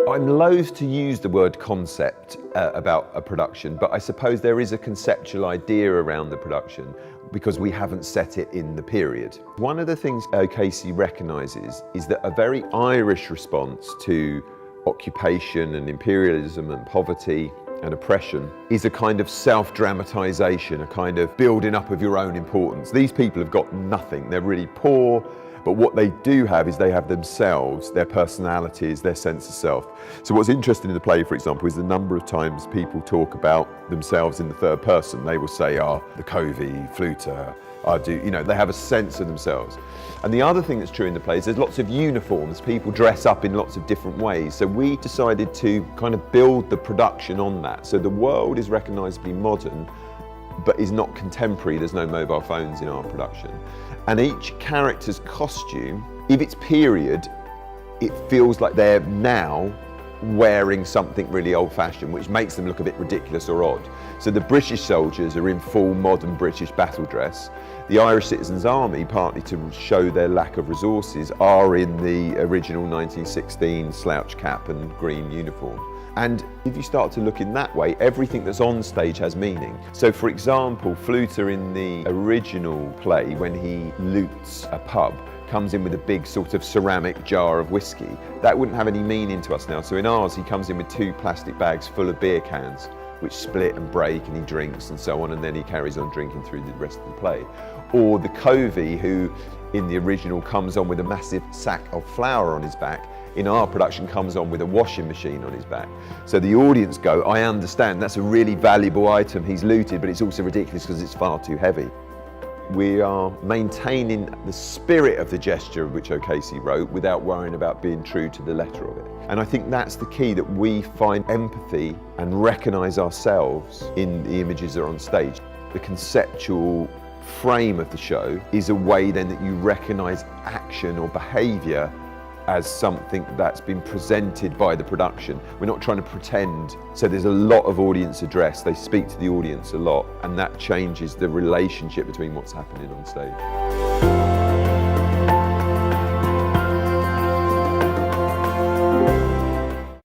I'm loath to use the word concept about a production, but I suppose there is a conceptual idea around the production because we haven't set it in the period. One of the things O'Casey recognises is that a very Irish response to occupation and imperialism and poverty and oppression is a kind of self-dramatisation, a kind of building up of your own importance. These people have got nothing, they're really poor, but what they do have is they have themselves, their personalities, their sense of self. So what's interesting in the play, for example, is the number of times people talk about themselves in the third person. They will say, the covey, fluter, they have a sense of themselves. And the other thing that's true in the play is there's lots of uniforms. People dress up in lots of different ways. So we decided to kind of build the production on that. So the world is recognisably modern, but is not contemporary. There's no mobile phones in our production. And each character's costume, if it's period, it feels like they're now wearing something really old-fashioned, which makes them look a bit ridiculous or odd. So the British soldiers are in full modern British battle dress. The Irish Citizens' Army, partly to show their lack of resources, are in the original 1916 slouch cap and green uniform. And if you start to look in that way, everything that's on stage has meaning. So for example, Fluter in the original play, when he loots a pub, comes in with a big sort of ceramic jar of whiskey. That wouldn't have any meaning to us now. So in ours, he comes in with 2 plastic bags full of beer cans, which split and break, and he drinks and so on, and then he carries on drinking through the rest of the play. Or the covey, who in the original comes on with a massive sack of flour on his back, in our production comes on with a washing machine on his back. So the audience go, I understand, that's a really valuable item he's looted, but it's also ridiculous because it's far too heavy. We are maintaining the spirit of the gesture which O'Casey wrote without worrying about being true to the letter of it. And I think that's the key, that we find empathy and recognise ourselves in the images that are on stage. The conceptual frame of the show is a way then that you recognise action or behaviour as something that's been presented by the production. We're not trying to pretend. So there's a lot of audience address. They speak to the audience a lot, and that changes the relationship between what's happening on stage.